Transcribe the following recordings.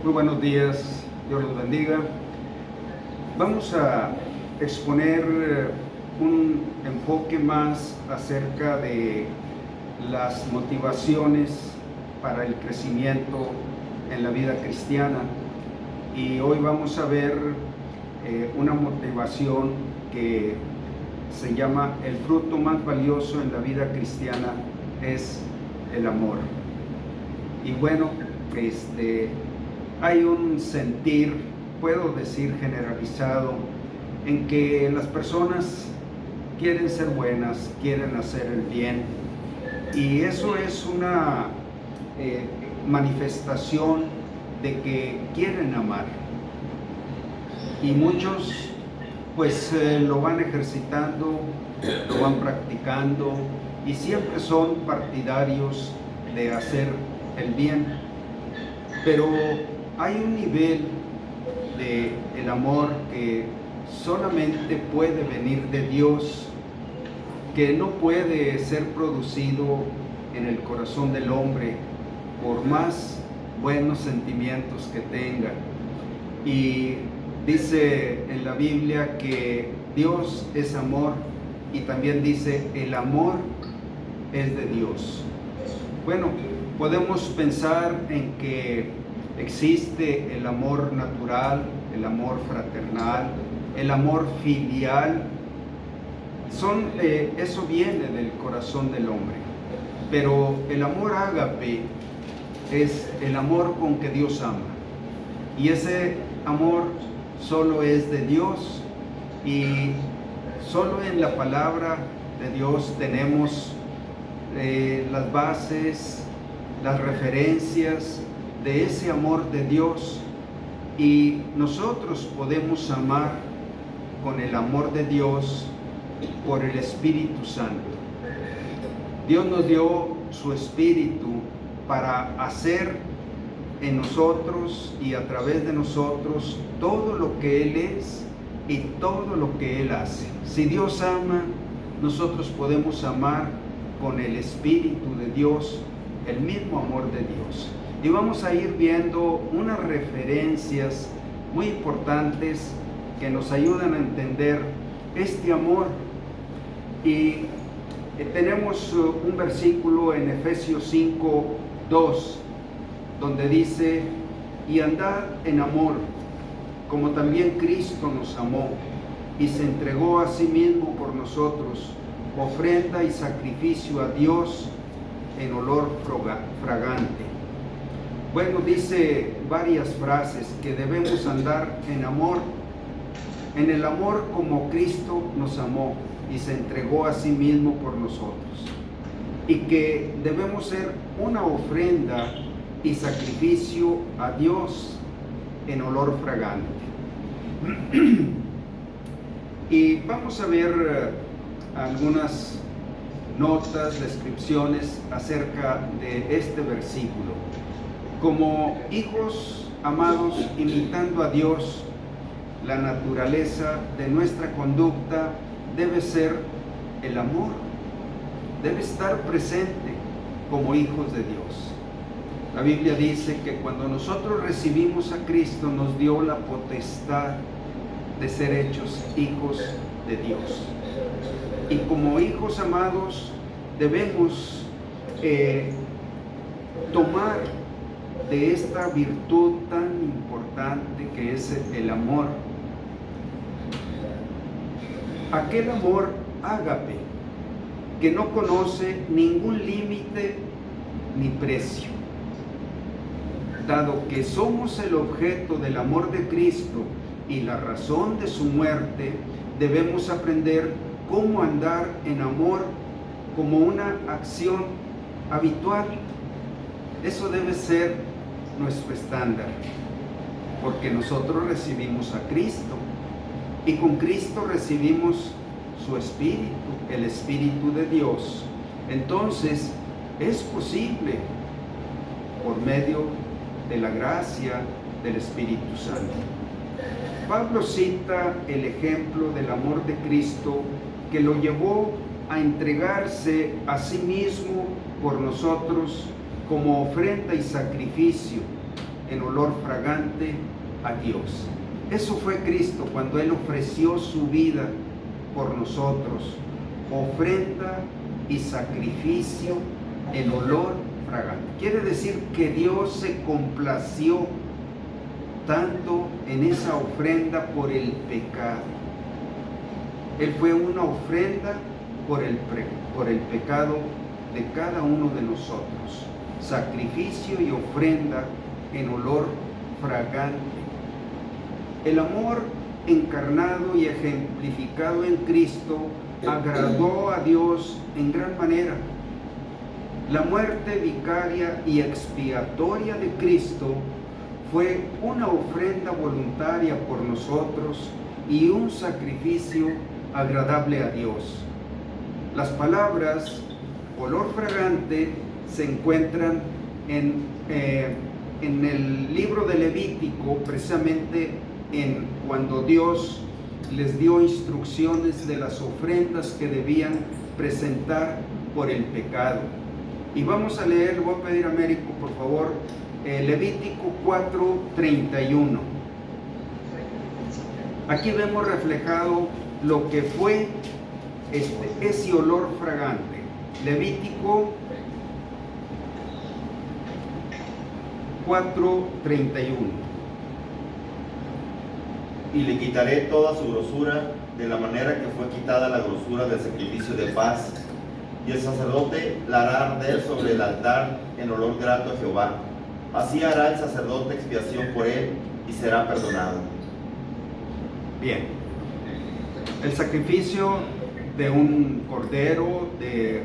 Muy buenos días, Dios los bendiga. Vamos a exponer un enfoque más acerca de las motivaciones para el crecimiento en la vida cristiana. Y hoy vamos a ver una motivación que se llama: el fruto más valioso en la vida cristiana es el amor. Y bueno, hay un sentir, puedo decir generalizado, en que las personas quieren ser buenas, quieren hacer el bien, y eso es una manifestación de que quieren amar. Y muchos pues lo van ejercitando, lo van practicando, y siempre son partidarios de hacer el bien. Pero hay un nivel de el amor que solamente puede venir de Dios, que no puede ser producido en el corazón del hombre por más buenos sentimientos que tenga. Y dice en la Biblia que Dios es amor, y también dice el amor es de Dios. Bueno, podemos pensar en que existe el amor natural, el amor fraternal, el amor filial. Eso viene del corazón del hombre. Pero el amor ágape es el amor con que Dios ama. Y ese amor solo es de Dios, y solo en la palabra de Dios tenemos las bases, las referencias de ese amor de Dios, y nosotros podemos amar con el amor de Dios por el Espíritu Santo. Dios nos dio su Espíritu para hacer en nosotros y a través de nosotros todo lo que Él es y todo lo que Él hace. Si Dios ama, nosotros podemos amar con el Espíritu de Dios, el mismo amor de Dios. Y vamos a ir viendo unas referencias muy importantes que nos ayudan a entender este amor. Y tenemos un versículo en Efesios 5:2, donde dice: y andad en amor, como también Cristo nos amó y se entregó a sí mismo por nosotros, ofrenda y sacrificio a Dios en olor fragante. Bueno, dice varias frases que debemos andar en amor, en el amor como Cristo nos amó y se entregó a sí mismo por nosotros, y que debemos ser una ofrenda y sacrificio a Dios en olor fragante. Y vamos a ver algunas notas, descripciones acerca de este versículo. Como hijos amados, imitando a Dios, la naturaleza de nuestra conducta debe ser el amor, debe estar presente como hijos de Dios. La Biblia dice que cuando nosotros recibimos a Cristo, nos dio la potestad de ser hechos hijos de Dios. Y como hijos amados debemos tomar de esta virtud tan importante que es el amor. Aquel amor ágape que no conoce ningún límite ni precio. Dado que somos el objeto del amor de Cristo y la razón de su muerte, debemos aprender cómo andar en amor como una acción habitual. Eso debe ser nuestro estándar, porque nosotros recibimos a Cristo, y con Cristo recibimos su Espíritu, el Espíritu de Dios. Entonces, es posible por medio de la gracia del Espíritu Santo. Pablo cita el ejemplo del amor de Cristo, que lo llevó a entregarse a sí mismo por nosotros como ofrenda y sacrificio en olor fragante a Dios. Eso fue Cristo cuando Él ofreció su vida por nosotros, ofrenda y sacrificio en olor fragante. Quiere decir que Dios se complació tanto en esa ofrenda por el pecado. Él fue una ofrenda por el pecado de cada uno de nosotros. Sacrificio y ofrenda en olor fragante. El amor encarnado y ejemplificado en Cristo agradó a Dios en gran manera. La muerte vicaria y expiatoria de Cristo fue una ofrenda voluntaria por nosotros y un sacrificio agradable a Dios. Las palabras olor fragante se encuentran en el libro de Levítico, precisamente cuando Dios les dio instrucciones de las ofrendas que debían presentar por el pecado. Y vamos a leer, voy a pedir a Américo, por favor, Levítico 4:31. Aquí vemos reflejado lo que fue ese olor fragante. Levítico 4:31. Y le quitaré toda su grosura, de la manera que fue quitada la grosura del sacrificio de paz, y el sacerdote la hará arder sobre el altar en olor grato a Jehová. Así hará el sacerdote expiación por él y será perdonado. Bien, el sacrificio de un cordero, de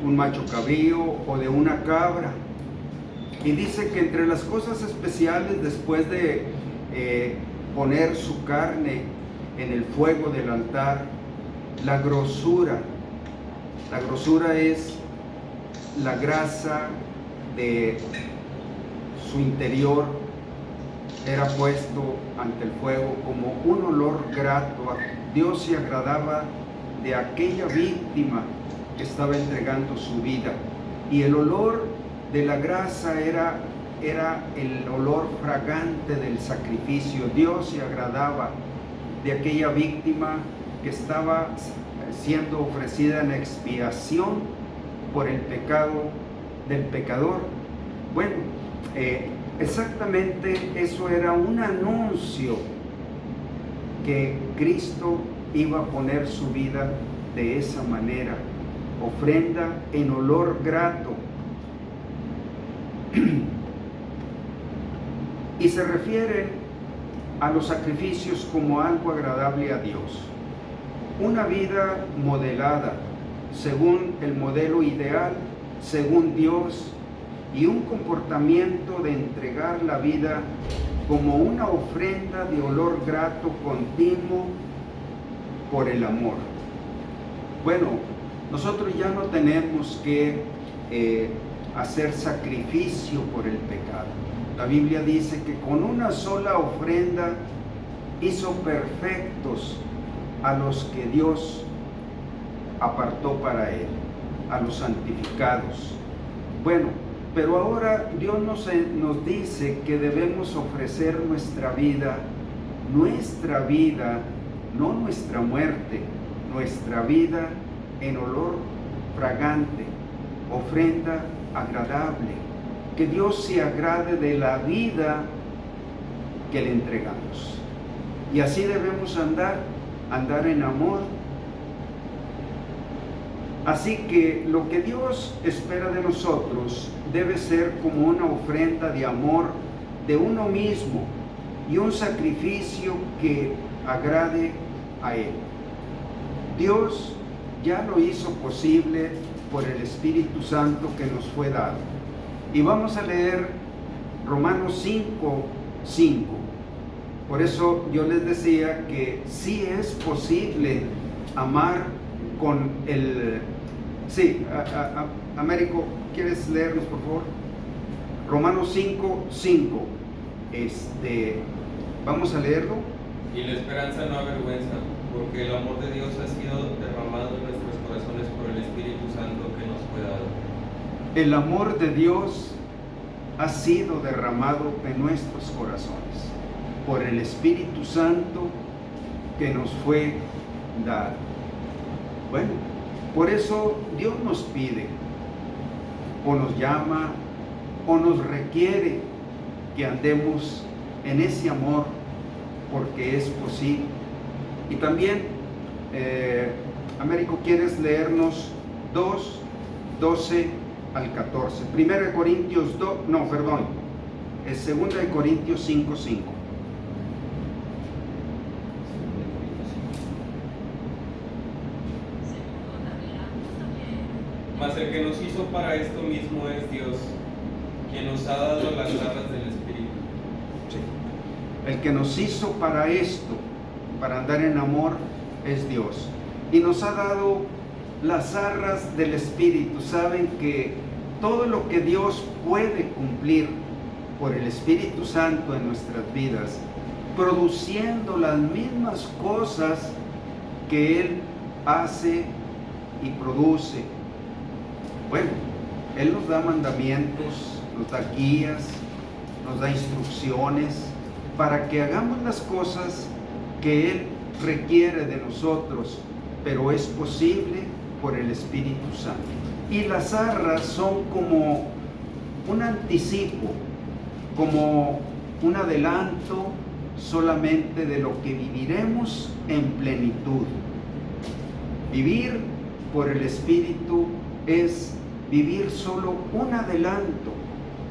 un macho cabrío o de una cabra. Y dice que entre las cosas especiales, después de poner su carne en el fuego del altar, la grosura es la grasa de su interior, era puesto ante el fuego como un olor grato. Dios se agradaba de aquella víctima que estaba entregando su vida, y el olor de la grasa era el olor fragante del sacrificio. Dios se agradaba de aquella víctima que estaba siendo ofrecida en expiación por el pecado del pecador. Bueno, exactamente eso era un anuncio que Cristo iba a poner su vida de esa manera, ofrenda en olor grato. Y se refieren a los sacrificios como algo agradable a Dios. Una vida modelada según el modelo ideal, según Dios, y un comportamiento de entregar la vida como una ofrenda de olor grato continuo por el amor. Bueno, nosotros ya no tenemos que hacer sacrificio por el pecado. La Biblia dice que con una sola ofrenda hizo perfectos a los que Dios apartó para Él, a los santificados. Bueno, pero ahora Dios nos dice que debemos ofrecer nuestra vida, no nuestra muerte, nuestra vida en olor fragante, ofrenda agradable, que Dios se agrade de la vida que le entregamos. Y así debemos andar en amor. Así que lo que Dios espera de nosotros debe ser como una ofrenda de amor de uno mismo y un sacrificio que agrade a Él. Dios ya lo hizo posible por el Espíritu Santo que nos fue dado. Y vamos a leer Romanos 5:5. Por eso yo les decía que sí es posible amar con el... Sí, Américo, ¿quieres leernos por favor? Romanos 5:5. Vamos a leerlo. Y la esperanza no avergüenza, porque el amor de Dios ha sido derramado en nuestros corazones por el Espíritu Santo que nos fue dado. el amor de Dios ha sido derramado en nuestros corazones por el Espíritu Santo que nos fue dado. Bueno, por eso Dios nos pide, o nos llama, o nos requiere que andemos en ese amor, porque es posible. Y también, Américo, ¿quieres leernos 2, 12 al 14? 2 Corintios 5, 5. Mas el que nos hizo para esto mismo es Dios, quien nos ha dado las arras del Espíritu. Sí. El que nos hizo para esto, para andar en amor, es Dios. Y nos ha dado las arras del Espíritu. Saben que todo lo que Dios puede cumplir por el Espíritu Santo en nuestras vidas, produciendo las mismas cosas que Él hace y produce. Bueno, Él nos da mandamientos, nos da guías, nos da instrucciones para que hagamos las cosas que Él requiere de nosotros, pero es posible por el Espíritu Santo. Y las arras son como un anticipo, como un adelanto solamente de lo que viviremos en plenitud. Vivir por el Espíritu es vivir solo un adelanto.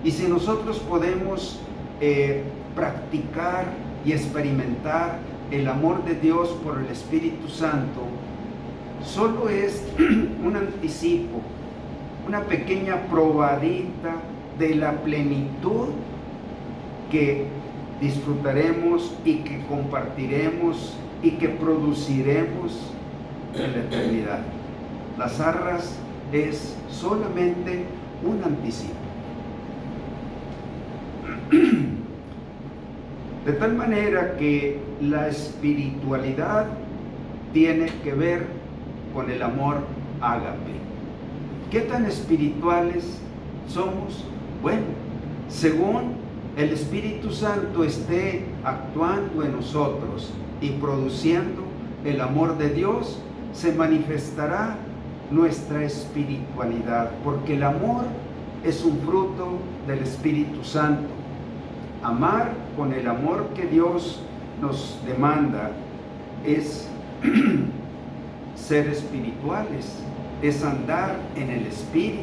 Y si nosotros podemos practicar y experimentar el amor de Dios por el Espíritu Santo, solo es un anticipo, una pequeña probadita de la plenitud que disfrutaremos y que compartiremos y que produciremos en la eternidad. Las arras es solamente un anticipo. De tal manera que la espiritualidad tiene que ver con el amor ágape. ¿Qué tan espirituales somos? Bueno, según el Espíritu Santo esté actuando en nosotros y produciendo el amor de Dios, se manifestará nuestra espiritualidad, porque el amor es un fruto del Espíritu Santo. Amar con el amor que Dios nos demanda es ser espirituales, es andar en el Espíritu,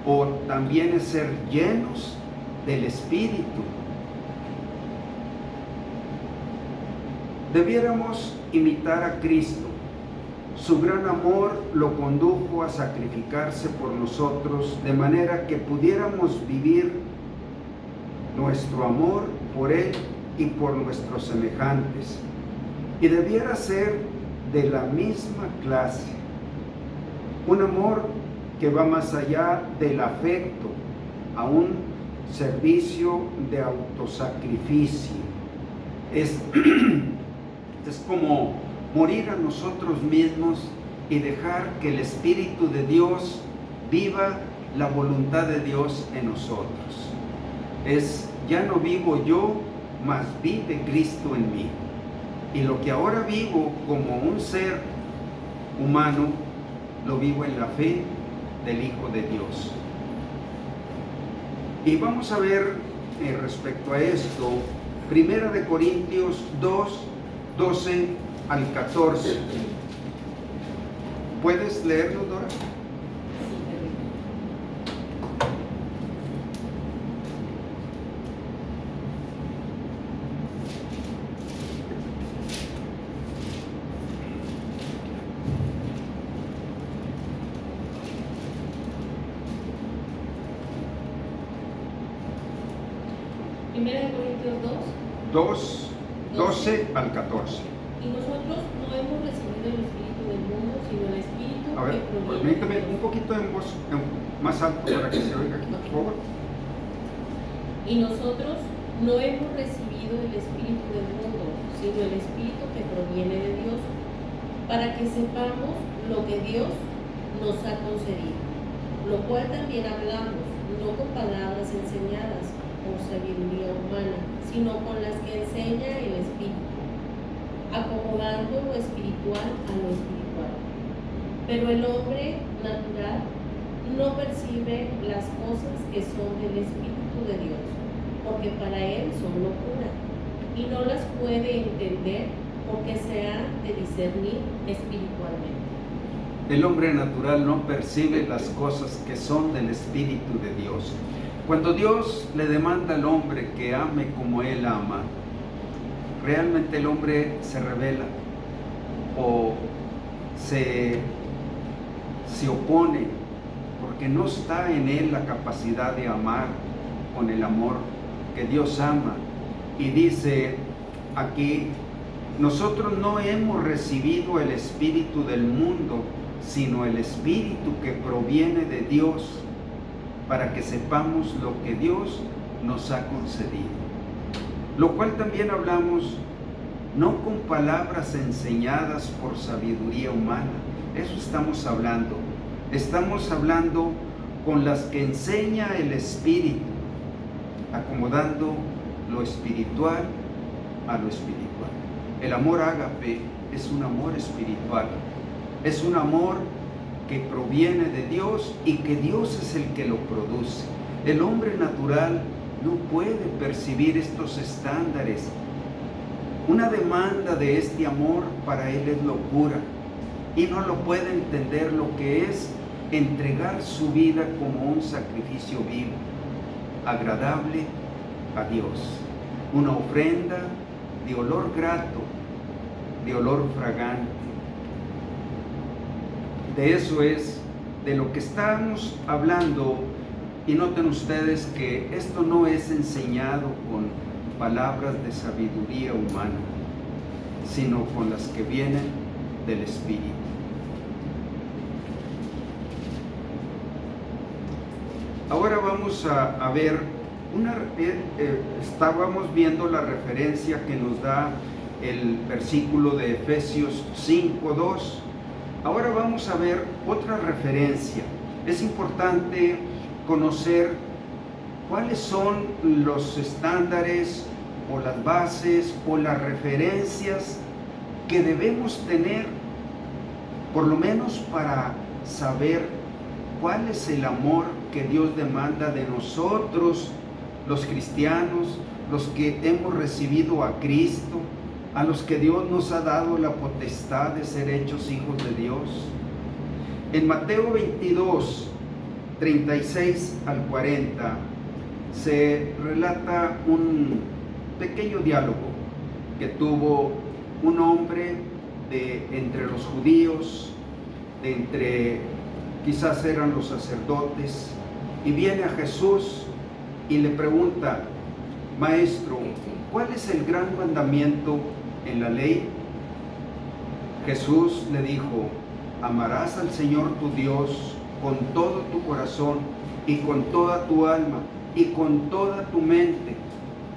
o también es ser llenos del Espíritu. Debiéramos imitar a Cristo. Su gran amor lo condujo a sacrificarse por nosotros, de manera que pudiéramos vivir nuestro amor por Él y por nuestros semejantes. Y debiera ser de la misma clase. Un amor que va más allá del afecto, a un servicio de autosacrificio. Es como morir a nosotros mismos y dejar que el Espíritu de Dios viva la voluntad de Dios en nosotros. Ya no vivo yo, mas vive Cristo en mí. Y lo que ahora vivo como un ser humano, lo vivo en la fe del Hijo de Dios. Y vamos a ver respecto a esto, 1 Corintios 2, 12 al 14. ¿Puedes leerlo, Dora? Primera de Corintios 2, 12 al 14. Y nosotros no hemos recibido el Espíritu del mundo, sino el Espíritu A ver, que proviene permítame de Dios. un poquito en voz, más alto para que se oiga aquí, por favor. Y nosotros no hemos recibido el Espíritu del mundo, sino el Espíritu que proviene de Dios, para que sepamos lo que Dios nos ha concedido. lo cual también hablamos, no con palabras enseñadas con sabiduría humana, sino con las que enseña el Espíritu, acomodando lo espiritual a lo espiritual. Pero el hombre natural no percibe las cosas que son del Espíritu de Dios, porque para él son locura, y no las puede entender porque se ha de discernir espiritualmente. El hombre natural no percibe las cosas que son del Espíritu de Dios. Cuando Dios le demanda al hombre que ame como Él ama, realmente el hombre se rebela o se opone, porque no está en él la capacidad de amar con el amor que Dios ama. Y dice aquí, nosotros no hemos recibido el espíritu del mundo, sino el espíritu que proviene de Dios, para que sepamos lo que Dios nos ha concedido. Lo cual también hablamos, no con palabras enseñadas por sabiduría humana, eso estamos hablando. Estamos hablando con las que enseña el Espíritu, acomodando lo espiritual a lo espiritual. El amor ágape es un amor espiritual, es un amor que proviene de Dios y que Dios es el que lo produce. El hombre natural no puede percibir estos estándares. Una demanda de este amor para él es locura y no lo puede entender lo que es entregar su vida como un sacrificio vivo, agradable a Dios, una ofrenda de olor grato, de olor fragante. De eso es de lo que estamos hablando, y noten ustedes que esto no es enseñado con palabras de sabiduría humana, sino con las que vienen del Espíritu. Ahora vamos a ver, estábamos viendo la referencia que nos da el versículo de Efesios 5:2. Ahora vamos a ver otra referencia. Es importante conocer cuáles son los estándares o las bases o las referencias que debemos tener, por lo menos para saber cuál es el amor que Dios demanda de nosotros, los cristianos, los que hemos recibido a Cristo, a los que Dios nos ha dado la potestad de ser hechos hijos de Dios. En Mateo 22, 36 al 40, se relata un pequeño diálogo que tuvo un hombre de entre los judíos, de entre quizás eran los sacerdotes, y viene a Jesús y le pregunta: Maestro, ¿cuál es el gran mandamiento en la ley? Jesús le dijo: amarás al Señor tu Dios con todo tu corazón y con toda tu alma y con toda tu mente.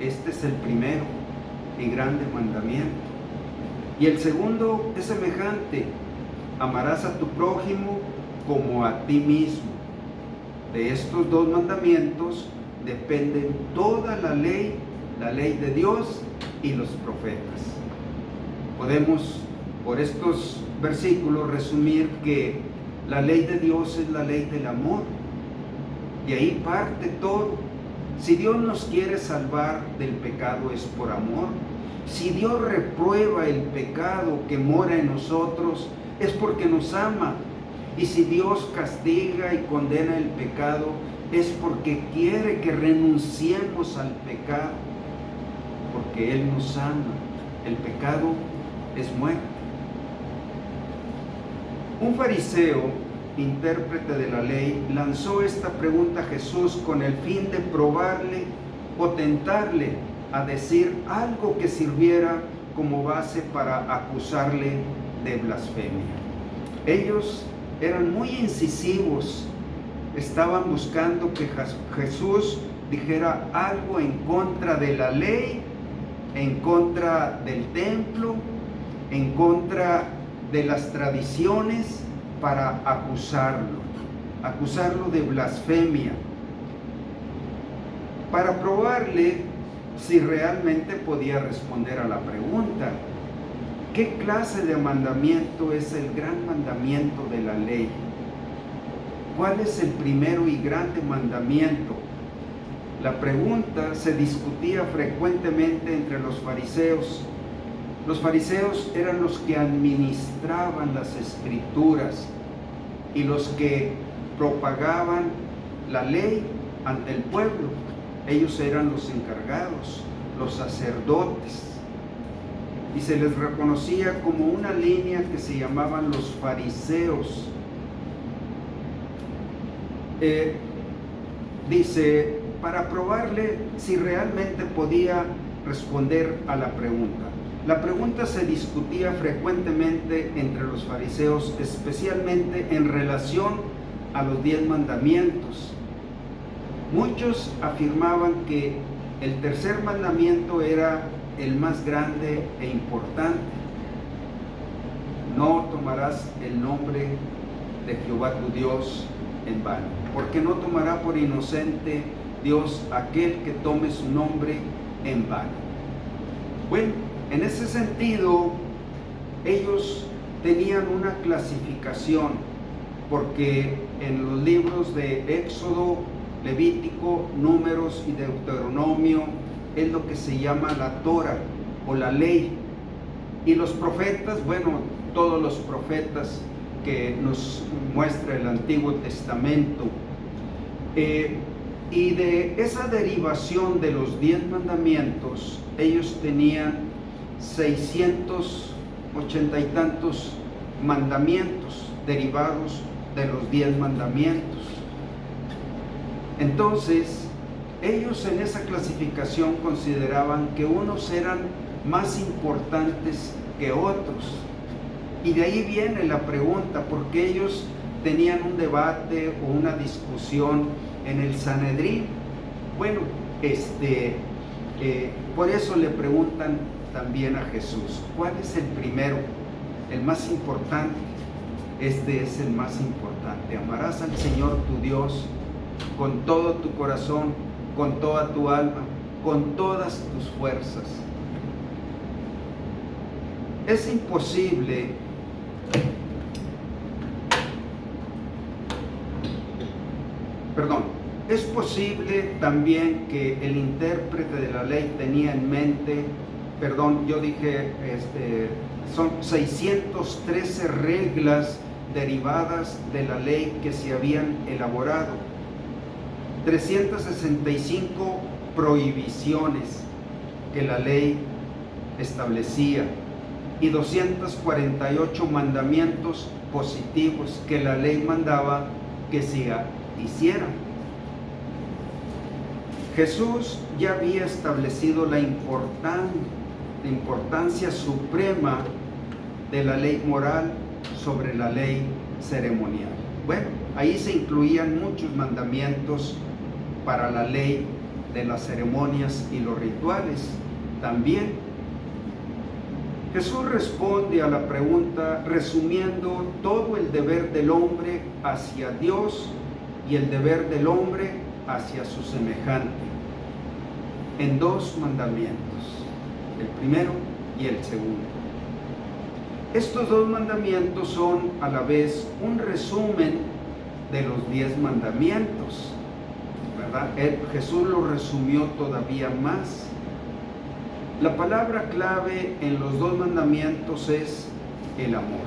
Este es el primero y grande mandamiento. Y el segundo es semejante: amarás a tu prójimo como a ti mismo. De estos dos mandamientos dependen toda la ley de Dios y los profetas. Podemos, por estos versículos, resumir que la ley de Dios es la ley del amor. De ahí parte todo. Si Dios nos quiere salvar del pecado es por amor. Si Dios reprueba el pecado que mora en nosotros es porque nos ama. Y si Dios castiga y condena el pecado es porque quiere que renunciemos al pecado, porque Él nos ama. El pecado es muerte. Un fariseo, intérprete de la ley, lanzó esta pregunta a Jesús con el fin de probarle o tentarle a decir algo que sirviera como base para acusarle de blasfemia. Ellos eran muy incisivos, estaban buscando que Jesús dijera algo en contra de la ley, en contra del templo, en contra de las tradiciones, para acusarlo. acusarlo de blasfemia, para probarle si realmente podía responder a la pregunta: ¿qué clase de mandamiento es el gran mandamiento de la ley? ¿Cuál es el primero y grande mandamiento? La pregunta se discutía frecuentemente entre los fariseos. Los fariseos eran los que administraban las escrituras y los que propagaban la ley ante el pueblo. Ellos eran los encargados, los sacerdotes, y se les reconocía como una línea que se llamaban los fariseos. Dice, para probarle si realmente podía responder a la pregunta. La pregunta se discutía frecuentemente entre los fariseos, especialmente en relación a los 10 mandamientos. Muchos afirmaban que el tercer mandamiento era el más grande e importante: no tomarás el nombre de Jehová tu Dios en vano, porque no tomará por inocente Dios aquel que tome su nombre en vano. Bueno, en ese sentido, ellos tenían una clasificación, porque en los libros de Éxodo, Levítico, Números y Deuteronomio es lo que se llama la Torah o la ley. Y los profetas, bueno, todos los profetas que nos muestra el Antiguo Testamento, y de esa derivación de los 10 mandamientos, ellos tenían 680 y tantos mandamientos derivados de los 10 mandamientos. Entonces, ellos en esa clasificación consideraban que unos eran más importantes que otros. Y de ahí viene la pregunta, porque ellos tenían un debate o una discusión en el Sanedrín. Bueno, por eso le preguntan también a Jesús: ¿cuál es el primero, el más importante? Este es el más importante: amarás al Señor tu Dios con todo tu corazón, con toda tu alma, con todas tus fuerzas. Es imposible es posible también que el intérprete de la ley tenía en mente, son 613 reglas derivadas de la ley que se habían elaborado, 365 prohibiciones que la ley establecía y 248 mandamientos positivos que la ley mandaba que se hicieran. Jesús ya había establecido la importancia suprema de la ley moral sobre la ley ceremonial. Bueno, ahí se incluían muchos mandamientos para la ley de las ceremonias y los rituales también. Jesús responde a la pregunta resumiendo todo el deber del hombre hacia Dios y el deber del hombre hacia su semejante en 2 mandamientos, el primero y el segundo. Estos 2 mandamientos son a la vez un resumen de los 10 mandamientos, ¿verdad? Jesús lo resumió todavía más. La palabra clave en los 2 mandamientos es el amor,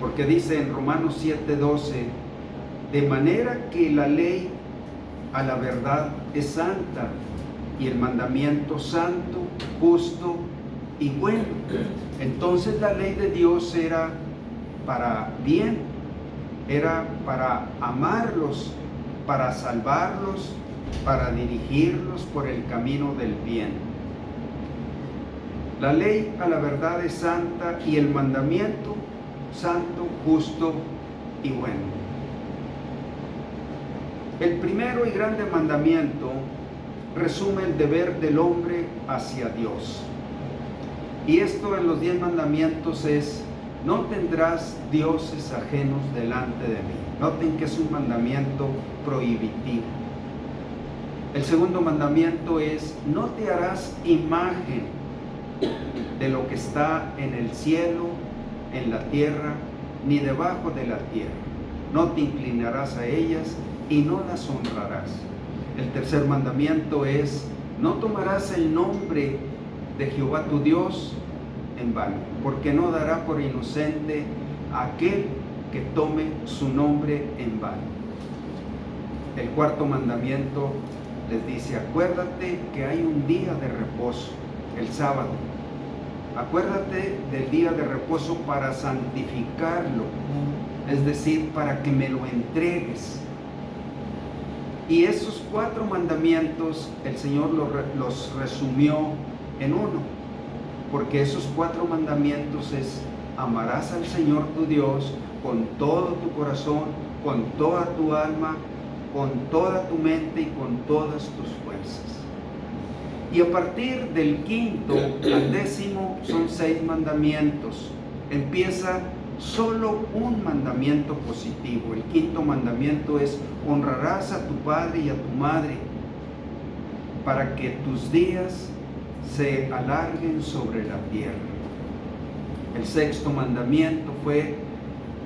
porque dice en Romanos 7:12: de manera que la ley a la verdad es santa y el mandamiento santo, justo y bueno. Entonces la ley de Dios era para bien, era para amarlos, para salvarlos, para dirigirlos por el camino del bien. La ley a la verdad es santa y el mandamiento santo, justo y bueno. El primero y grande mandamiento resume el deber del hombre hacia Dios. Y esto en los 10 mandamientos es no tendrás dioses ajenos delante de mí. Noten que es un mandamiento prohibitivo. El segundo mandamiento es: no te harás imagen de lo que está en el cielo, en la tierra, ni debajo de la tierra. No te inclinarás a ellas y no las honrarás. El tercer mandamiento es: no tomarás el nombre de Jehová tu Dios en vano, porque no dará por inocente a aquel que tome su nombre en vano. El cuarto mandamiento les dice: acuérdate que hay un día de reposo, el sábado. Acuérdate del día de reposo para santificarlo, es decir, para que me lo entregues. Y esos 4 mandamientos el Señor los resumió en uno, porque esos 4 mandamientos es: amarás al Señor tu Dios con todo tu corazón, con toda tu alma, con toda tu mente y con todas tus fuerzas. Y a partir del 5º al 10º son 6 mandamientos. Empieza solo un mandamiento positivo. El 5º mandamiento es: honrarás a tu padre y a tu madre para que tus días se alarguen sobre la tierra. El 6º mandamiento fue,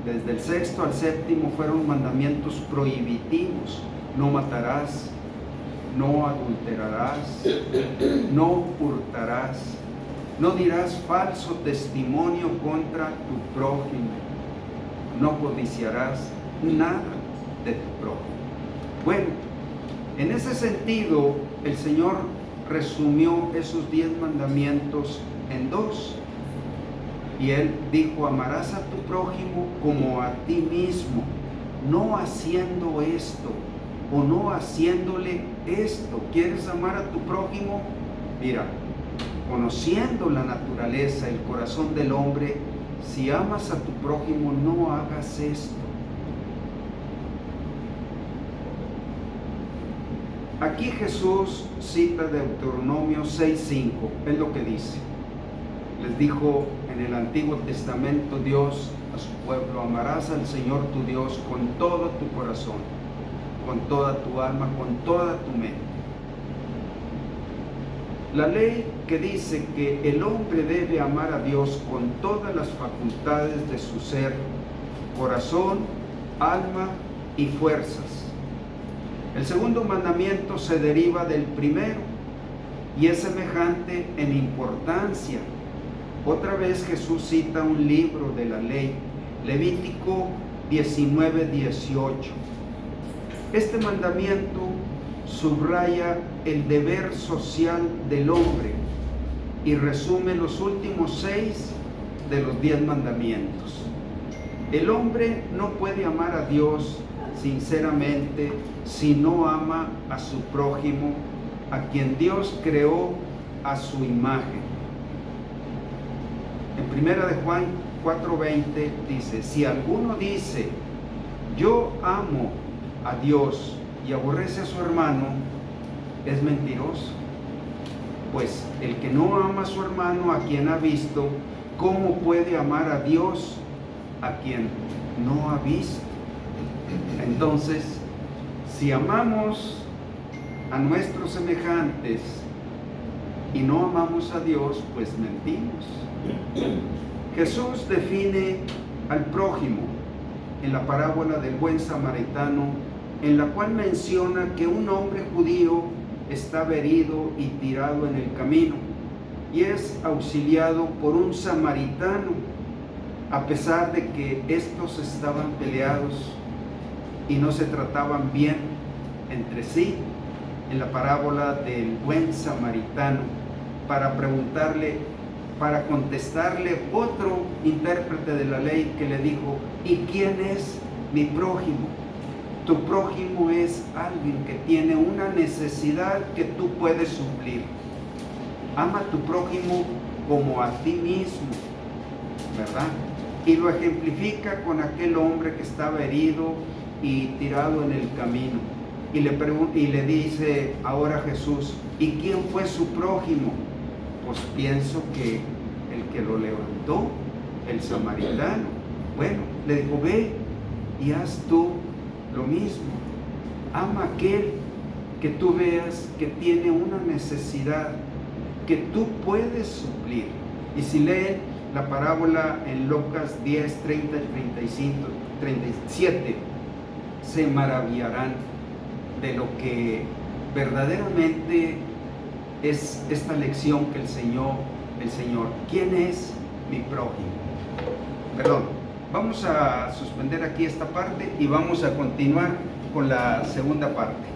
desde el 6º al 7º fueron mandamientos prohibitivos: no matarás, no adulterarás, no hurtarás, no dirás falso testimonio contra tu prójimo, no codiciarás nada de tu prójimo. Bueno, en ese sentido, el Señor resumió esos 10 mandamientos en 2. Y Él dijo: amarás a tu prójimo como a ti mismo, no haciendo esto o no haciéndole esto. ¿Quieres amar a tu prójimo? Mira, conociendo la naturaleza, el corazón del hombre, si amas a tu prójimo, no hagas esto. Aquí Jesús cita Deuteronomio 6:5, es lo que dice. Les dijo en el Antiguo Testamento Dios a su pueblo: amarás al Señor tu Dios con todo tu corazón, con toda tu alma, con toda tu mente. La ley que dice que el hombre debe amar a Dios con todas las facultades de su ser, corazón, alma y fuerzas. El segundo mandamiento se deriva del primero y es semejante en importancia. Otra vez Jesús cita un libro de la ley, Levítico 19:18. Este mandamiento subraya el deber social del hombre y resume los últimos 6 de los 10 mandamientos. El hombre no puede amar a Dios sinceramente si no ama a su prójimo, a quien Dios creó a su imagen. En 1 de Juan 4:20 dice: si alguno dice yo amo a Dios y aborrece a su hermano, es mentiroso. Pues el que no ama a su hermano a quien ha visto, ¿cómo puede amar a Dios a quien no ha visto? Entonces, si amamos a nuestros semejantes y no amamos a Dios, pues mentimos. Jesús define al prójimo en la parábola del buen samaritano, en la cual menciona que un hombre judío estaba herido y tirado en el camino y es auxiliado por un samaritano, a pesar de que estos estaban peleados y no se trataban bien entre sí. En la parábola del buen samaritano, para contestarle otro intérprete de la ley que le dijo: ¿y quién es mi prójimo? Tu prójimo es alguien que tiene una necesidad que tú puedes suplir. Ama a tu prójimo como a ti mismo, ¿verdad? Y lo ejemplifica con aquel hombre que estaba herido y tirado en el camino. Y le dice ahora Jesús: ¿y quién fue su prójimo? Pues pienso que el que lo levantó el samaritano. Bueno, le dijo, ve y haz tú lo mismo. Ama a aquel que tú veas que tiene una necesidad que tú puedes suplir. Y si leen la parábola en Lucas 10, 30 y 35, 37, se maravillarán de lo que verdaderamente es esta lección que el Señor, ¿quién es mi prójimo? Perdón, vamos a suspender aquí esta parte y vamos a continuar con la segunda parte.